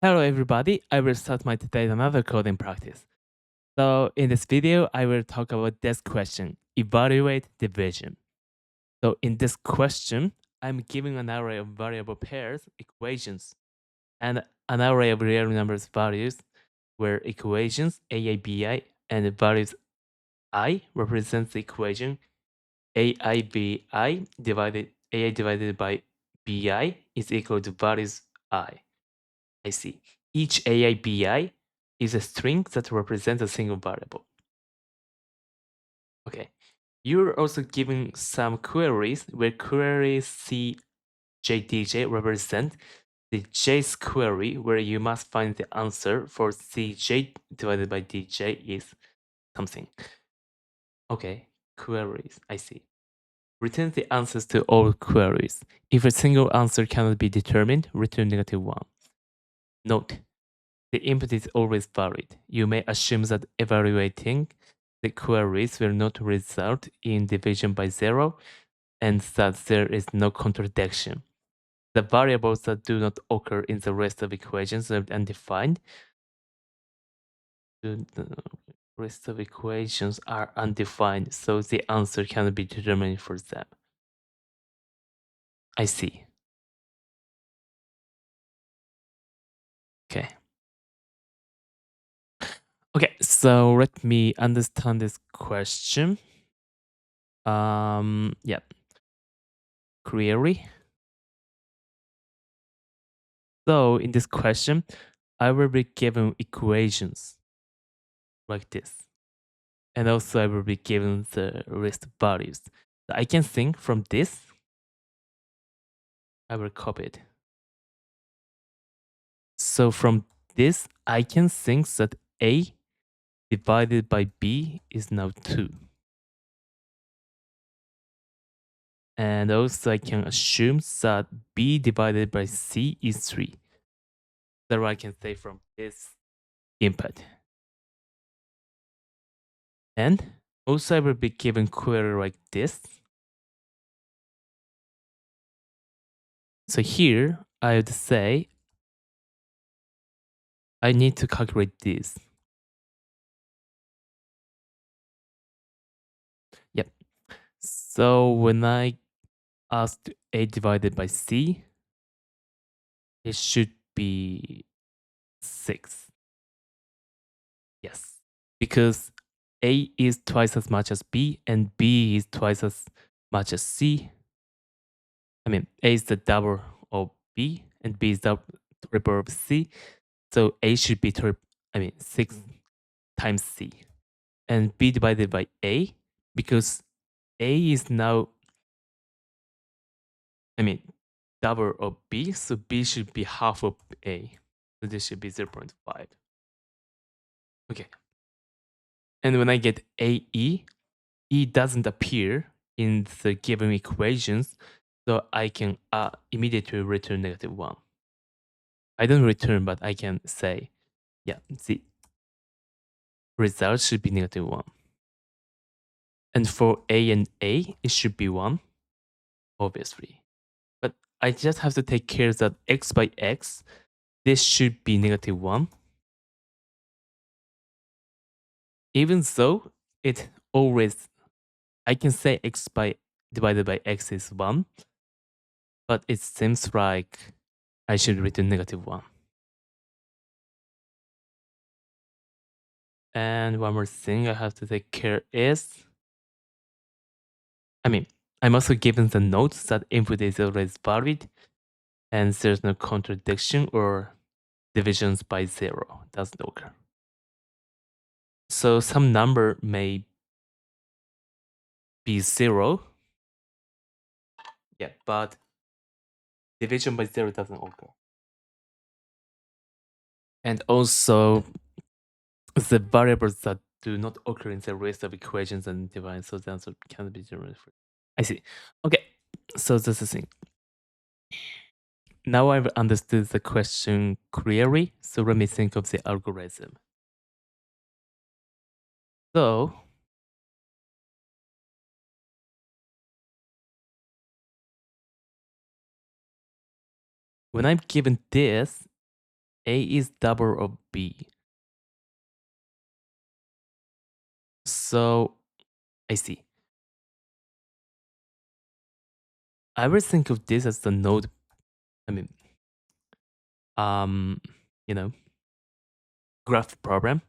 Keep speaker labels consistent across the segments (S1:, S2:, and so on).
S1: Hello everybody, I will start my today's another coding practice. So in this video, I will talk about this question, evaluate division. So in this question, I'm giving an array of variable pairs, equations, and an array of real numbers values where equations ai, and values I represents the equation ai divided by bi is equal to values I see. Each AIBI is a string that represents a single variable. Okay. You're also given some queries where queries CJDJ represent the J's query where you must find the answer for CJ divided by DJ is something. Okay, queries, I see. Return the answers to all queries. If a single answer cannot be determined, return -1. Note, the input is always valid. You may assume that evaluating the queries will not result in division by 0 and that there is no contradiction. The variables that do not occur in the rest of equations are undefined. The rest of equations are undefined, so the answer cannot be determined for them. I see. Okay. Okay, so let me understand this question. Yeah. Query. So in this question, I will be given equations like this. And also I will be given the list of values. I can think from this, I will copy it. So from this, I can think that A divided by B is now 2. And also I can assume that B divided by C is 3. That I can say from this input. And also I will be given query like this. So here I would say I need to calculate this. Yep. So when I asked A divided by C, it should be 6. Yes. Because A is twice as much as B and B is twice as much as C. I mean, A is the double of B and B is the triple of C. So A should be 6 times C. And B divided by A, because A is now, double of B, so B should be half of A. So this should be 0.5. Okay. And when I get AE, E doesn't appear in the given equations, so I can immediately return -1. I don't return, but I can say, yeah, the result should be -1. And for A and A, it should be 1, obviously. But I just have to take care that x by x, this should be -1. Even though it always, I can say x by divided by x is 1, but it seems like I should return -1. And one more thing I have to take care is, I'm also given the note that input is always valid and there's no contradiction or divisions by 0 doesn't occur. So some number may be 0, yeah, but division by 0 doesn't occur. And also the variables that do not occur in the rest of equations and divide, so the answer cannot be generated. I see. Okay, so that's the thing. Now I've understood the question clearly, so let me think of the algorithm. So when I'm given this, A is double of B. So I see. I would think of this as the node. I mean, um, you know, graph problem.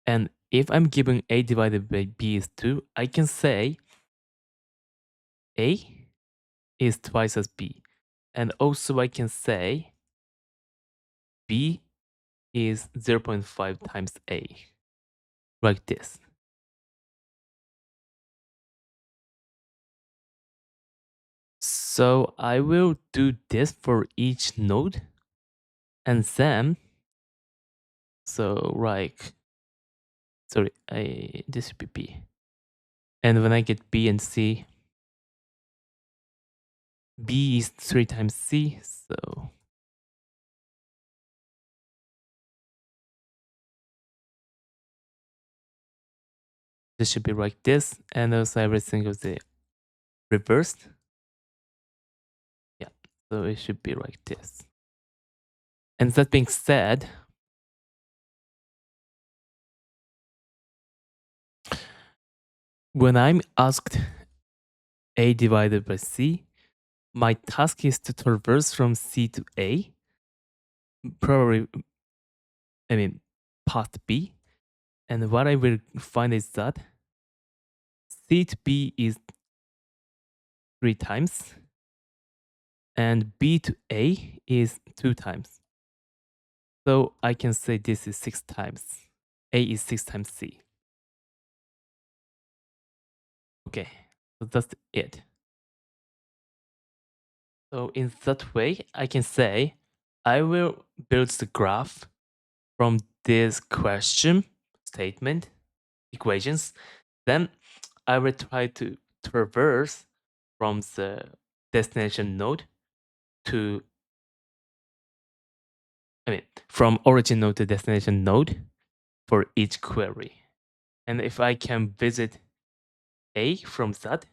S1: And if I'm given A divided by B is 2, I can say A is twice as B. And also I can say B is 0.5 times A, like this. So I will do this for each node. And then, so like, sorry, this should be B. And when I get B and C, B is 3 times C, so this should be like this. And also everything is the reversed. Yeah, so it should be like this. And that being said, when I'm asked A divided by C, my task is to traverse from C to A, probably, I mean, path B. And what I will find is that C to B is 3 times, and B to A is 2 times. So I can say this is 6 times. A is 6 times C. Okay, so that's it. So in that way, I can say I will build the graph from this question, statement, equations. Then I will try to traverse from the destination node to, from origin node to destination node for each query. And if I can visit A from that,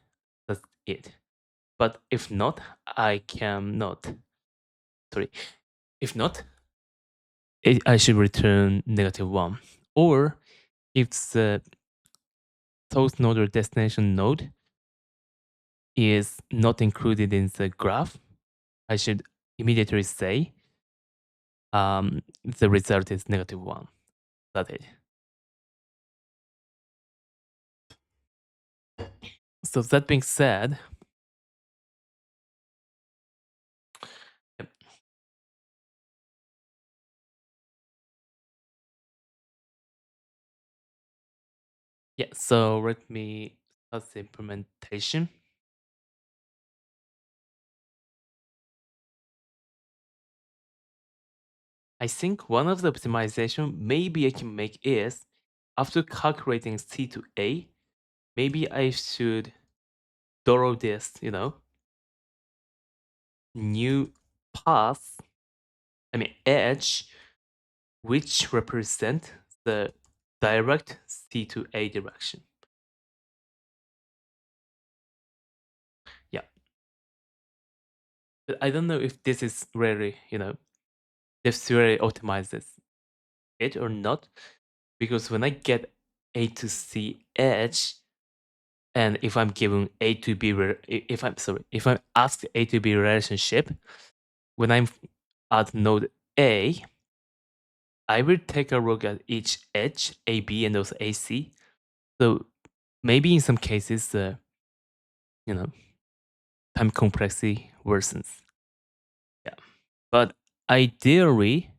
S1: that's it. But if not, I cannot. Sorry. If not, I should return -1. Or if the source node or destination node is not included in the graph, I should immediately say the result is -1. That's it. So that being said, yep. Yeah, so let me start the implementation. I think one of the optimization maybe I can make is after calculating C to A, maybe I should draw this, new path, edge, which represent the direct C to A direction. Yeah. But I don't know if this is really, this really optimizes it or not, because when I get A to C edge, and if I'm given A to B, if I'm asked A to B relationship, when I'm at node A, I will take a look at each edge, AB and also AC. So maybe in some cases, you know, time complexity worsens. Yeah. But ideally,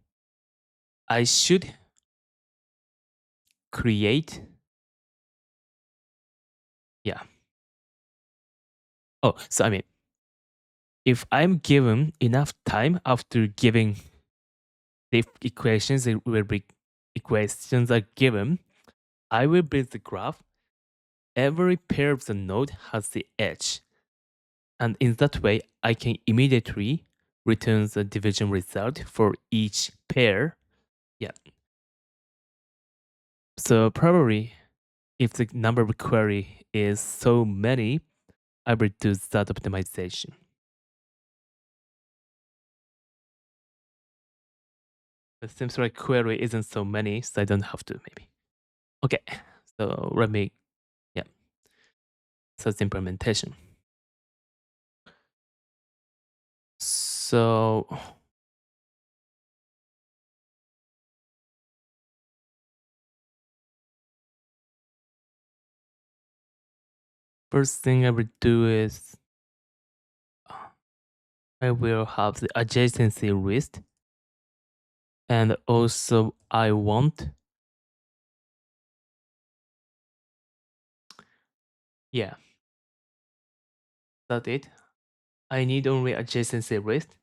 S1: I should create. Yeah. Oh, so if I'm given enough time after giving the equations, where equations are given, I will build the graph. Every pair of the node has the edge. And in that way, I can immediately return the division result for each pair. Yeah. So probably if the number of query is so many, I will do that optimization. It seems like query isn't so many, so I don't have to maybe. Okay, so let me, yeah, so it's implementation. So first thing I would do is I will have the adjacency list, and also I want, yeah, that's it. I need only adjacency list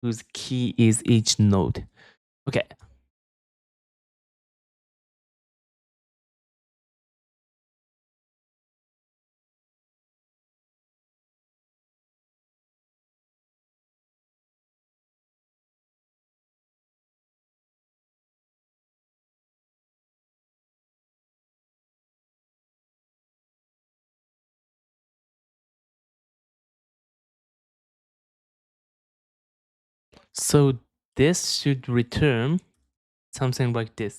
S1: whose key is each node. Okay. So this should return something like this.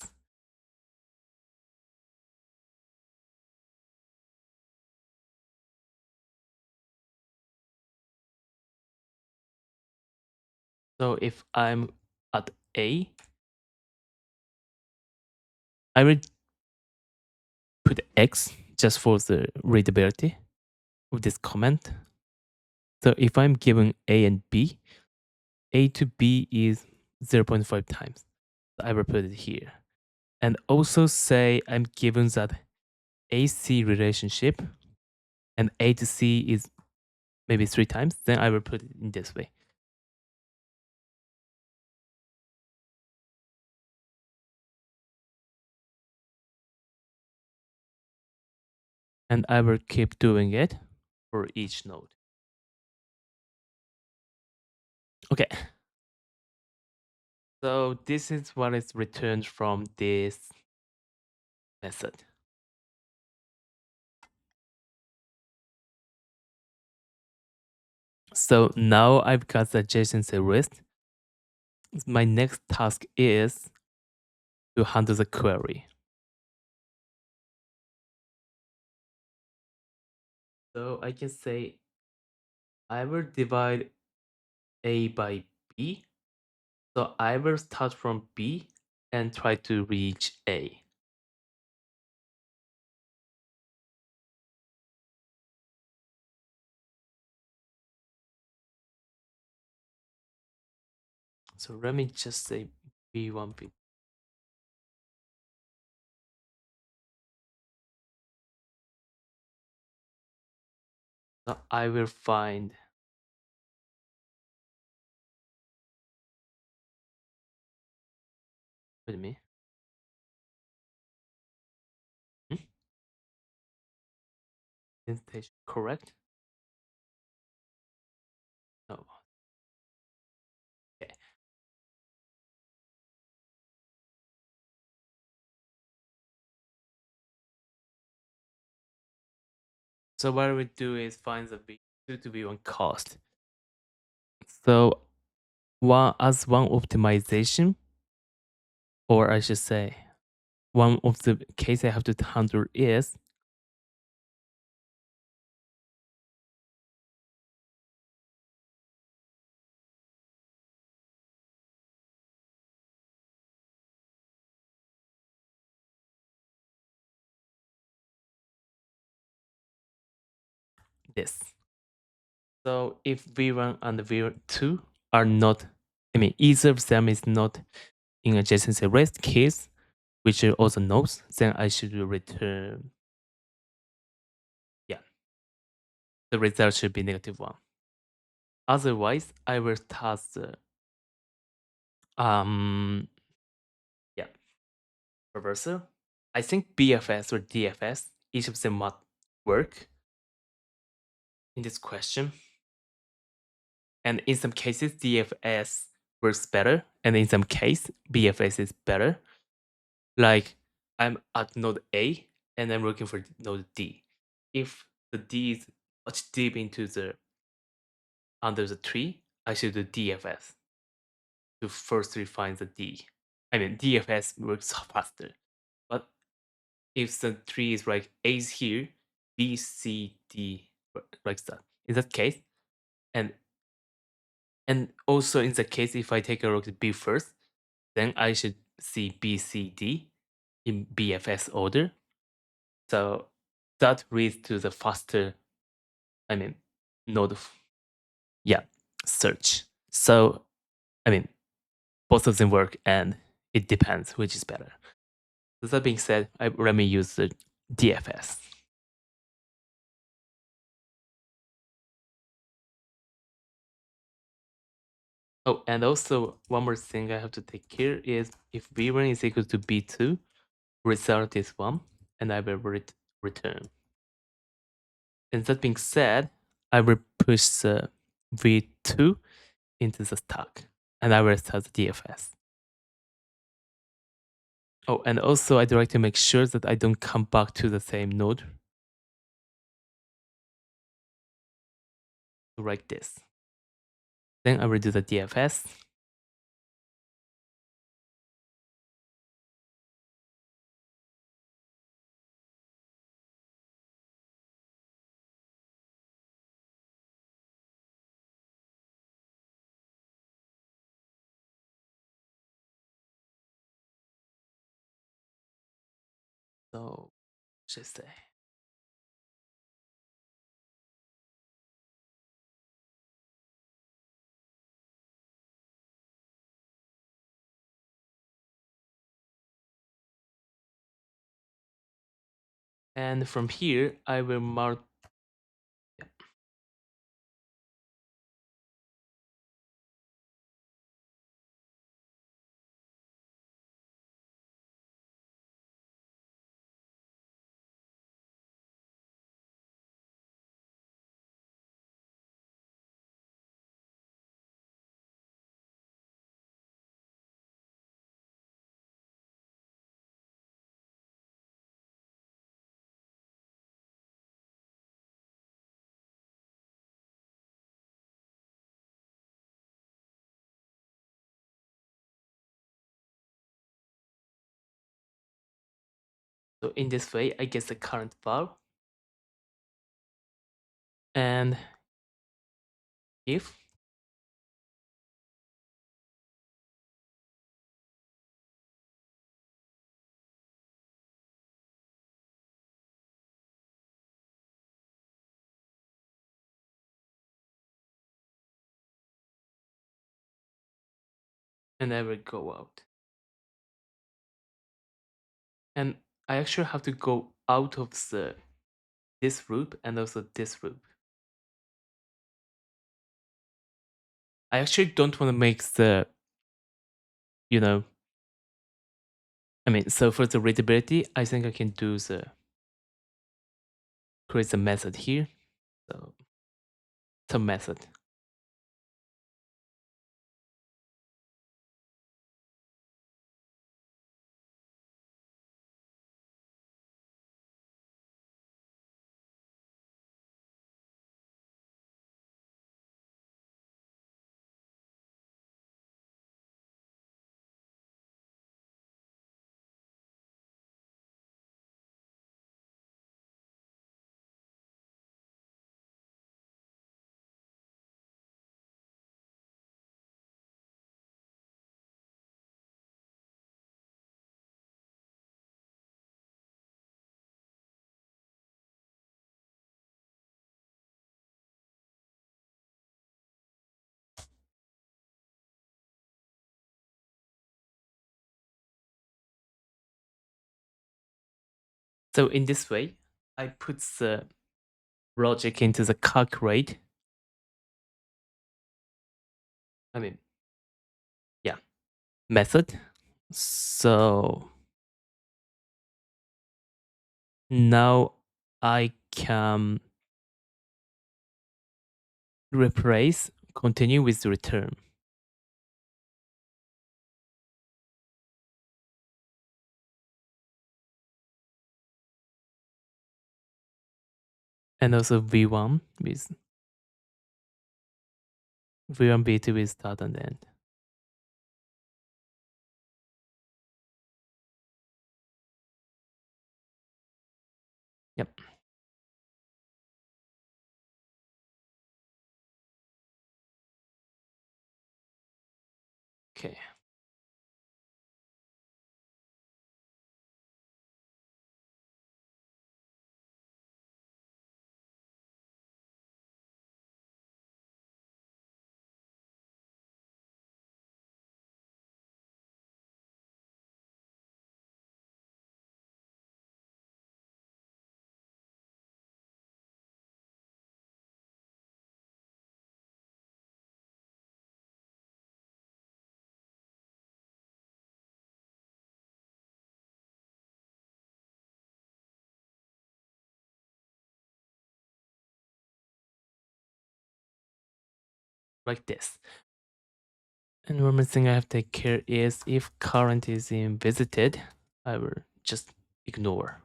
S1: So if I'm at A, I will put X just for the readability of this comment. So if I'm given A and B, A to B is 0.5 times. So I will put it here. And also say I'm given that AC relationship and A to C is maybe 3 times, then I will put it in this way. And I will keep doing it for each node. Okay. So this is what is returned from this method. So now I've got the adjacency list. My next task is to handle the query. So I can say I will divide A by B. So I will start from B and try to reach A. So let me just say B1, B. So I will find, wait a minute. Indentation correct? No. Okay. So what we do is find the B2 to be on cost. So as one optimization, or I should say, one of the case I have to handle is this. So if V1 and V2 are not, I mean, either of them is not in adjacency rest case, which are also knows, then I should return, yeah, the result should be -1. Otherwise, I will task the, yeah, reversal. I think BFS or DFS, each of them must work in this question. And in some cases, DFS works better, and in some case, BFS is better. Like I'm at node A and I'm looking for node D. If the D is much deep into the under the tree, I should do DFS to first refine the D. I mean, DFS works faster. But if the tree is like A is here, B, C, D, like that. In that case, and and also in the case if I take a look at B first, then I should see B, C, D in BFS order. So that leads to the faster, I mean, node, yeah, search. So, I mean, both of them work and it depends which is better. So that being said, let me use the DFS. Oh, and also one more thing I have to take care is if B1 is equal to B2, result is 1, and I will return. And that being said, I will push the V2 into the stack, and I will start the DFS. Oh, and also I'd like to make sure that I don't come back to the same node like this. Then I will do the DFS. So, just say. And from here, I will mark. So in this way, I get the current var. And if and I will go out. And I actually have to go out of this loop and also this loop. I actually don't want to make the, you know, I mean, so for the readability, I think I can do create a method here. So some method. So in this way, I put the logic into the calculate. I mean, yeah, method. So now I can replace continue with the return. And also V1 with V1 B2 with start and end. Yep. Okay. Like this. And one more thing I have to take care is if current is in visited, I will just ignore.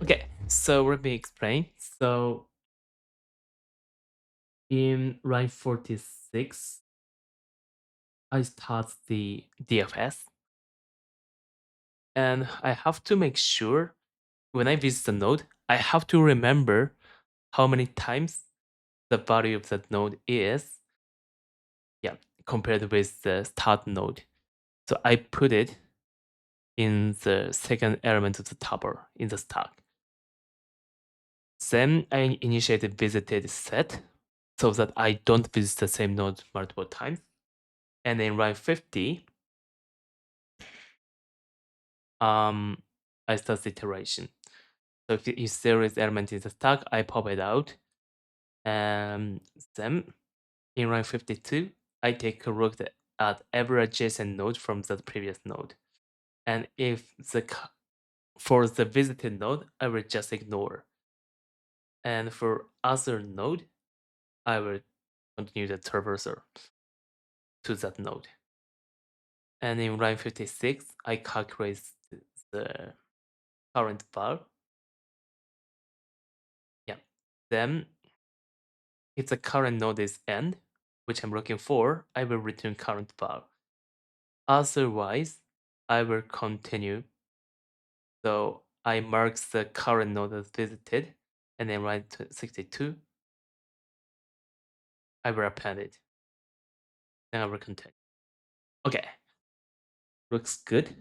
S1: Okay, so let me explain. So in line 46, I start the DFS, and I have to make sure when I visit the node, I have to remember how many times the value of that node is, yeah, compared with the start node. So I put it in the second element of the tuple in the stack. Then I initiate a visited set so that I don't visit the same node multiple times. And in line 50, I start the iteration. So if there is element in the stack, I pop it out. And then in line 52, I take a look at every adjacent node from the previous node. And if for the visited node, I will just ignore. And for other node, I will continue the traversal to that node. And in line 56, I calculate the current var. Yeah. Then if the current node is end, which I'm looking for, I will return current var. Otherwise, I will continue. So I mark the current node as visited, and then line 62, I will append it. Then I will continue. Okay. Looks good.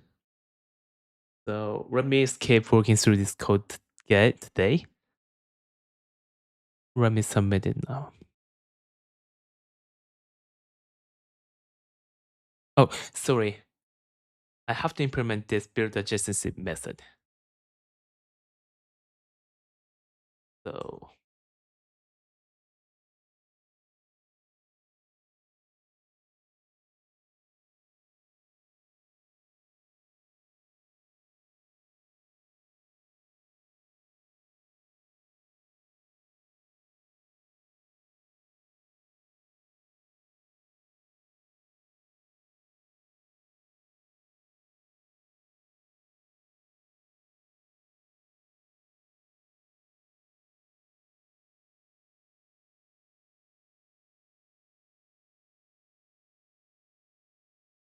S1: So let me escape working through this code today. Let me submit it now. Oh, sorry. I have to implement this build adjacency method. So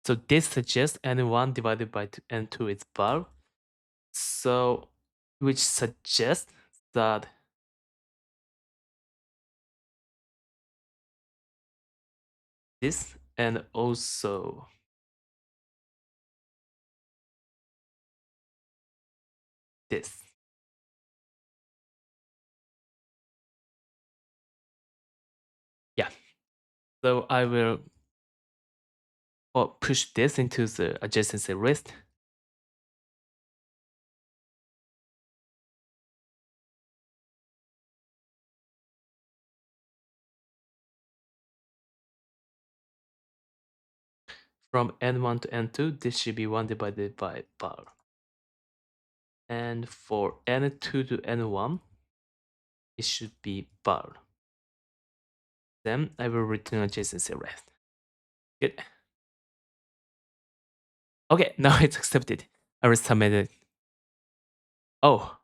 S1: so this suggests n1 divided by n2 is var. So which suggests that this and also this. Yeah. So I will push this into the adjacency list. From n1 to n2, this should be 1 divided by var. And for n2 to n1, it should be var. Then I will return adjacency list. Good. Okay, now it's accepted. I will submit it. Oh,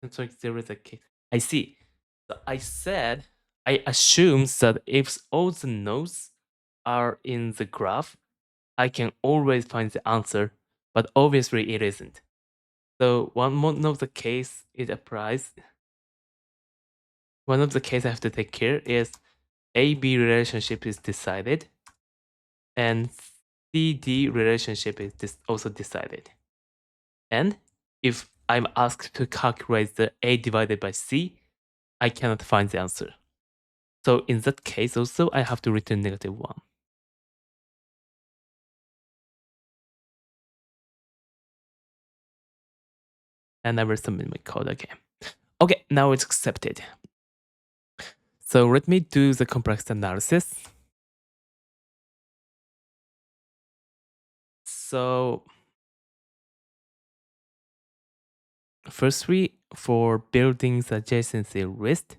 S1: it's like there is a case. I see. So I said I assume that if all the nodes are in the graph, I can always find the answer, but obviously it isn't. So one of the case it applies. One of the case I have to take care is AB relationship is decided, and CD relationship is also decided. And if I'm asked to calculate the A divided by C, I cannot find the answer. So in that case also, I have to return -1. And I will submit my code again. Okay, now it's accepted. So let me do the complex analysis. So firstly, for building the adjacency list,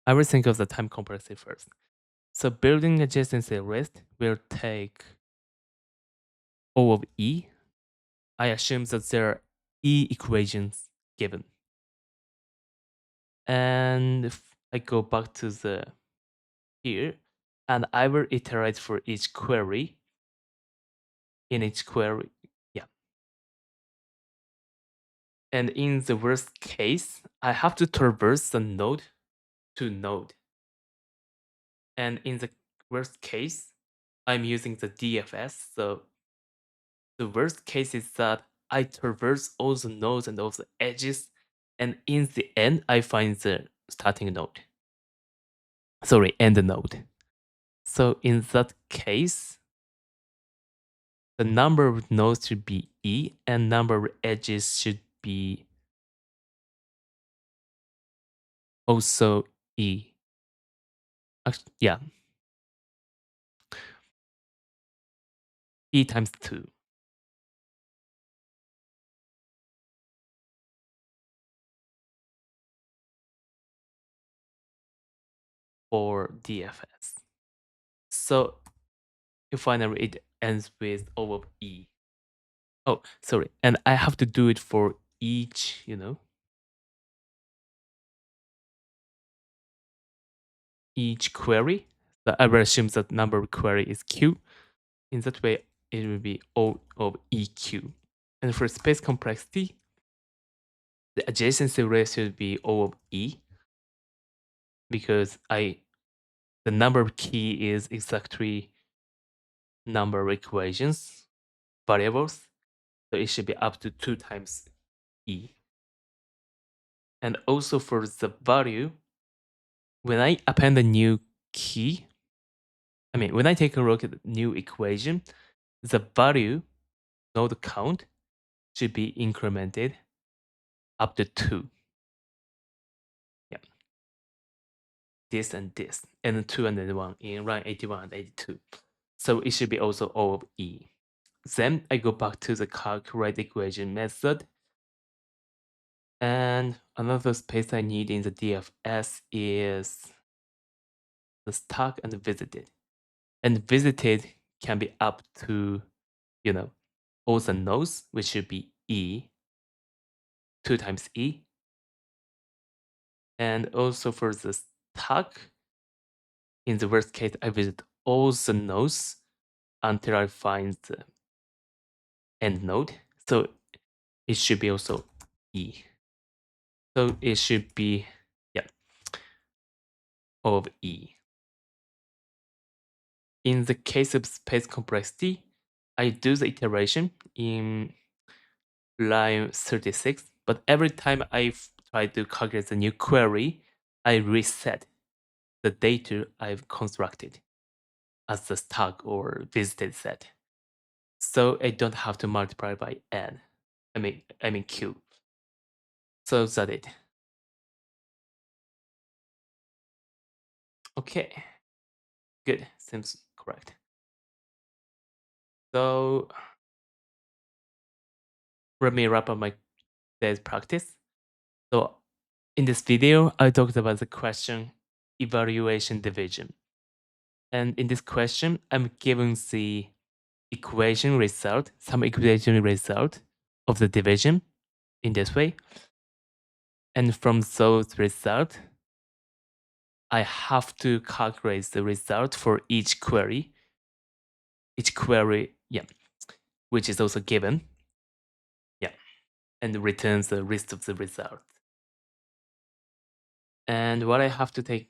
S1: I will think of the time complexity first. So building adjacency list will take O of E. I assume that there are E equations given. And if I go back to the here, and I will iterate for each query. In each query, yeah. And in the worst case, I have to traverse the node to node. And in the worst case, I'm using the DFS. So the worst case is that I traverse all the nodes and all the edges, and in the end, I find the starting node. Sorry, end node. So in that case, the number of nodes should be E, and number of edges should be also E. Yeah, E times 2 for DFS. So finally it ends with O of E. Oh, sorry. And I have to do it for each, each query. So I will assume that number of query is Q. In that way, it will be O of EQ. And for space complexity, the adjacency ratio should be O of E, because the number of key is exactly number of equations, variables. So it should be up to 2 times E. And also for the value, when I append a new key, when I take a look at the new equation, the value, node count, should be incremented up to 2. Yeah. This and this, and 2 and then 1 in line 81 and 82. So it should be also O of E. Then I go back to the calculate equation method. And another space I need in the DFS is the stack and visited. And visited can be up to, all the nodes, which should be E, 2 times E. And also for the stack, in the worst case, I visit all the nodes until I find the end node. So it should be also E. So it should be, yeah, O of E. In the case of space complexity, I do the iteration in line 36, but every time I try to calculate the new query, I reset the data I've constructed as the stack or visited set. So I don't have to multiply by n. I mean q. So that's it. Okay. Good. Seems correct. So let me wrap up my day's practice. So in this video, I talked about the question evaluation division. And in this question, I'm given the equation result, some equation result of the division in this way. And from those results, I have to calculate the result for each query. Each query, yeah, which is also given. Yeah, and returns the list of the result. And what I have to take,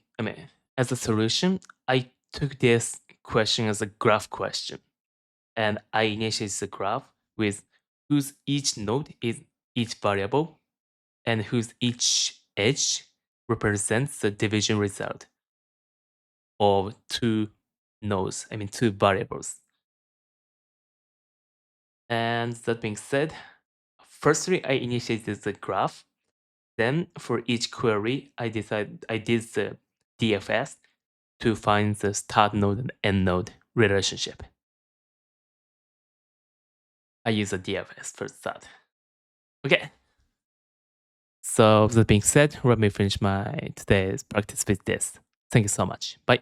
S1: as a solution, I took this question as a graph question. And I initiate the graph with whose each node is each variable and whose each edge represents the division result of two nodes, two variables. And that being said, firstly, I initiated the graph. Then for each query, I did the DFS to find the start node and end node relationship. I use a DFS for that. Okay. So that being said, let me finish my today's practice with this. Thank you so much. Bye.